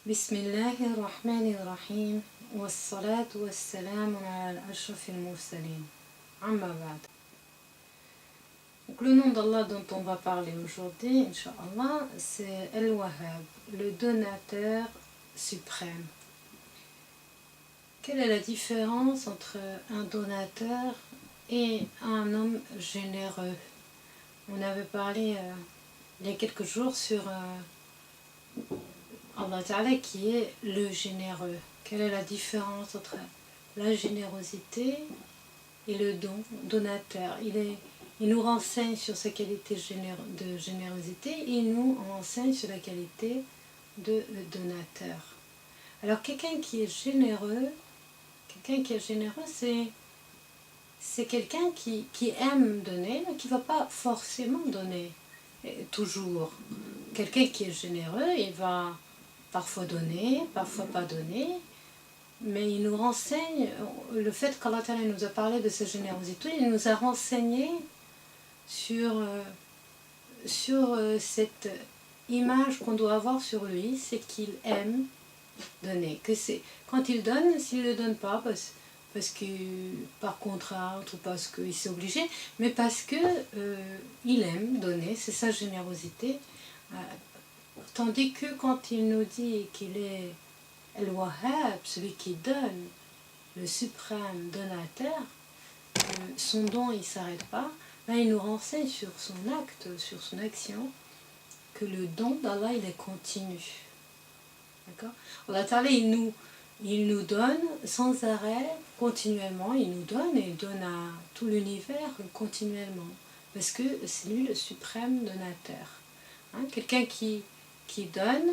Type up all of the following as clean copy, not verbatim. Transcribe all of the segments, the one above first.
بسم الله الرحمن الرحيم والصلاة والسلام على أشرف المرسلين عما بعد. Donc le nom d'Allah dont on va parler aujourd'hui, Inch'Allah, c'est Al-Wahhab, le donateur suprême. Quelle est la différence entre un donateur et un homme généreux? On avait parlé il y a quelques jours sur Allah Ta'ala qui est le généreux. Quelle est la différence entre la générosité et le donateur? Il nous renseigne sur sa qualité de générosité et il nous renseigne sur la qualité de donateur. Alors quelqu'un qui est généreux, c'est quelqu'un qui aime donner, mais qui ne va pas forcément donner toujours. Quelqu'un qui est généreux, il va parfois donner, parfois pas donner, mais il nous renseigne, le fait qu'Allah Ta'ala nous a parlé de sa générosité, il nous a renseigné sur cette image qu'on doit avoir sur lui, c'est qu'il aime donner. Quand il donne, s'il ne le donne pas, parce que par contrainte ou parce qu'il s'est obligé, mais parce que il aime donner, c'est sa générosité. Tandis que quand il nous dit qu'il est Al-Wahhab, celui qui donne, le suprême donateur, son don il ne s'arrête pas, là il nous renseigne sur son acte, sur son action, que le don d'Allah il est continu. D'accord? Allah Ta'ala il nous donne sans arrêt, continuellement, il nous donne et il donne à tout l'univers continuellement, parce que c'est lui le suprême donateur. Hein? Quelqu'un qui donne,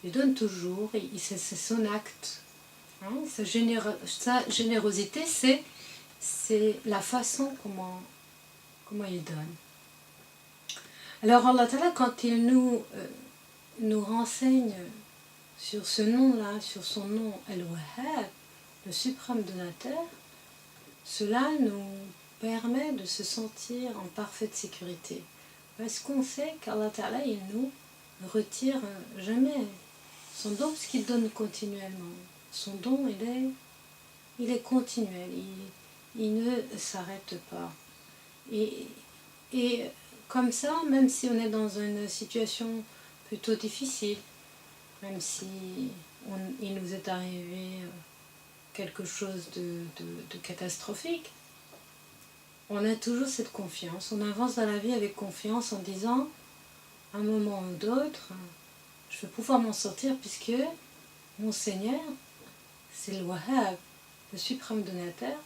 il donne toujours, c'est son acte. Hein? Sa générosité, c'est la façon comment il donne. Alors Allah Ta'ala, quand il nous renseigne sur ce nom-là, sur son nom Al-Wahhab, le suprême donateur, cela nous permet de se sentir en parfaite sécurité. Parce qu'on sait qu'Allah Ta'ala, il nous retire jamais son don, parce qu'il donne continuellement. Son don, il est continuel, il ne s'arrête pas. Et comme ça, même si on est dans une situation plutôt difficile, même si il nous est arrivé quelque chose de catastrophique, on a toujours cette confiance. On avance dans la vie avec confiance en disant, à un moment ou d'autre, je vais pouvoir m'en sortir puisque mon Seigneur, c'est le Wahhab, le suprême donateur,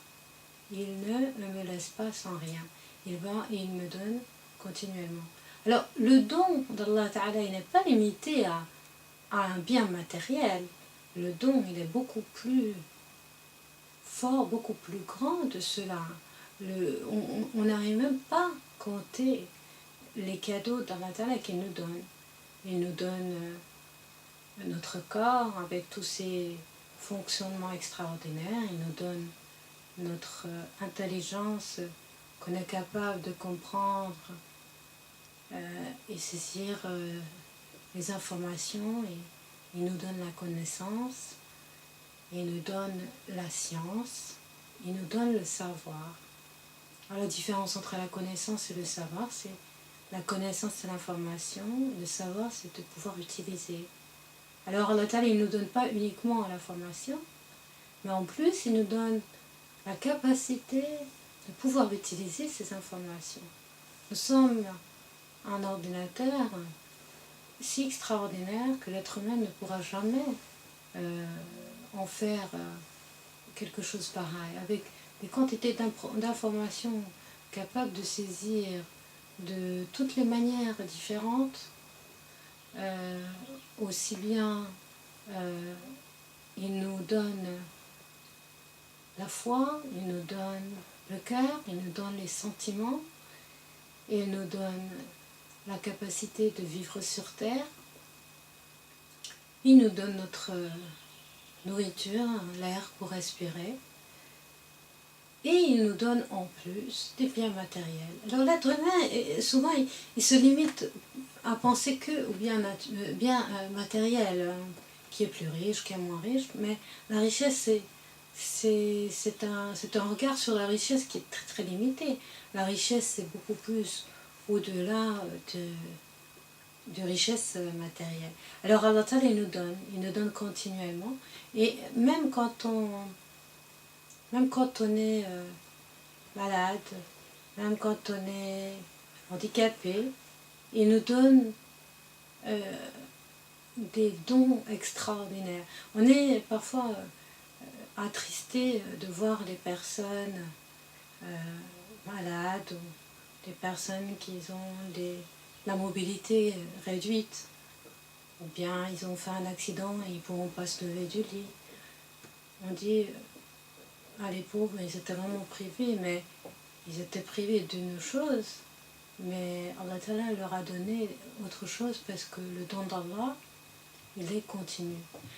il ne me laisse pas sans rien. Il me donne continuellement. Alors, le don d'Allah Ta'ala, il n'est pas limité à un bien matériel. Le don, il est beaucoup plus fort, beaucoup plus grand de cela. On n'arrive même pas à compter les cadeaux d'Allah Ta'ala qu'il nous donne. Il nous donne notre corps avec tous ses fonctionnements extraordinaires. Il nous donne notre intelligence qu'on est capable de comprendre et saisir les informations. Et il nous donne la connaissance, il nous donne la science, il nous donne le savoir. Alors la différence entre la connaissance et le savoir, c'est la connaissance, c'est l'information, le savoir, c'est de pouvoir utiliser. Alors Allah Ta'ala, il ne nous donne pas uniquement l'information, mais en plus, il nous donne la capacité de pouvoir utiliser ces informations. Nous sommes un ordinateur si extraordinaire que l'être humain ne pourra jamais en faire quelque chose pareil, avec des quantités d'informations capables de saisir de toutes les manières différentes, aussi bien il nous donne la foi, il nous donne le cœur, il nous donne les sentiments, il nous donne la capacité de vivre sur terre, il nous donne notre nourriture, l'air pour respirer, et il nous donne en plus des biens matériels. Alors l'être humain, souvent, il se limite à penser que aux biens matériels. qui est plus riche, qui est moins riche, mais la richesse, c'est un regard sur la richesse qui est très très limité. La richesse, c'est beaucoup plus au-delà de richesse matérielle. Alors Allah Ta'ala, il nous donne continuellement. Et même quand on est malade, même quand on est handicapé, il nous donne des dons extraordinaires. On est parfois attristé de voir les personnes malades ou des personnes qui ont la mobilité réduite, ou bien ils ont fait un accident et ils ne pourront pas se lever du lit. On dit, les pauvres, ils étaient vraiment privés, mais ils étaient privés d'une chose, mais Allah Ta'ala leur a donné autre chose parce que le don d'Allah, il est continu.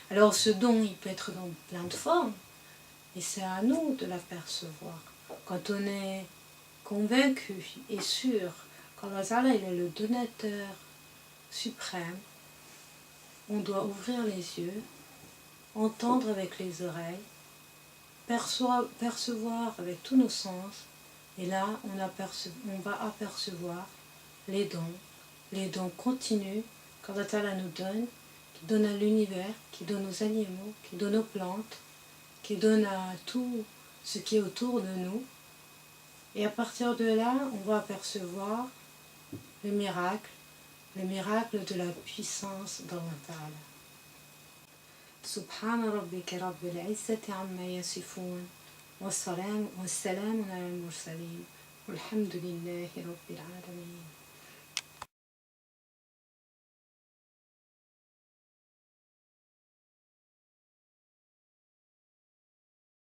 Alors ce don, il peut être dans plein de formes, et c'est à nous de l'apercevoir. Quand on est convaincu et sûr qu'Allah Ta'ala, il est le donateur suprême, on doit ouvrir les yeux, entendre avec les oreilles, percevoir avec tous nos sens, et là on va apercevoir les dons continus qu'Allah Ta'ala nous donne, qui donne à l'univers, qui donne aux animaux, qui donne aux plantes, qui donne à tout ce qui est autour de nous. Et à partir de là, on va apercevoir le miracle de la puissance d'Allah Ta'ala. سبحان ربك رب العزة عما يصفون والسلام على المرسلين والحمد لله رب العالمين.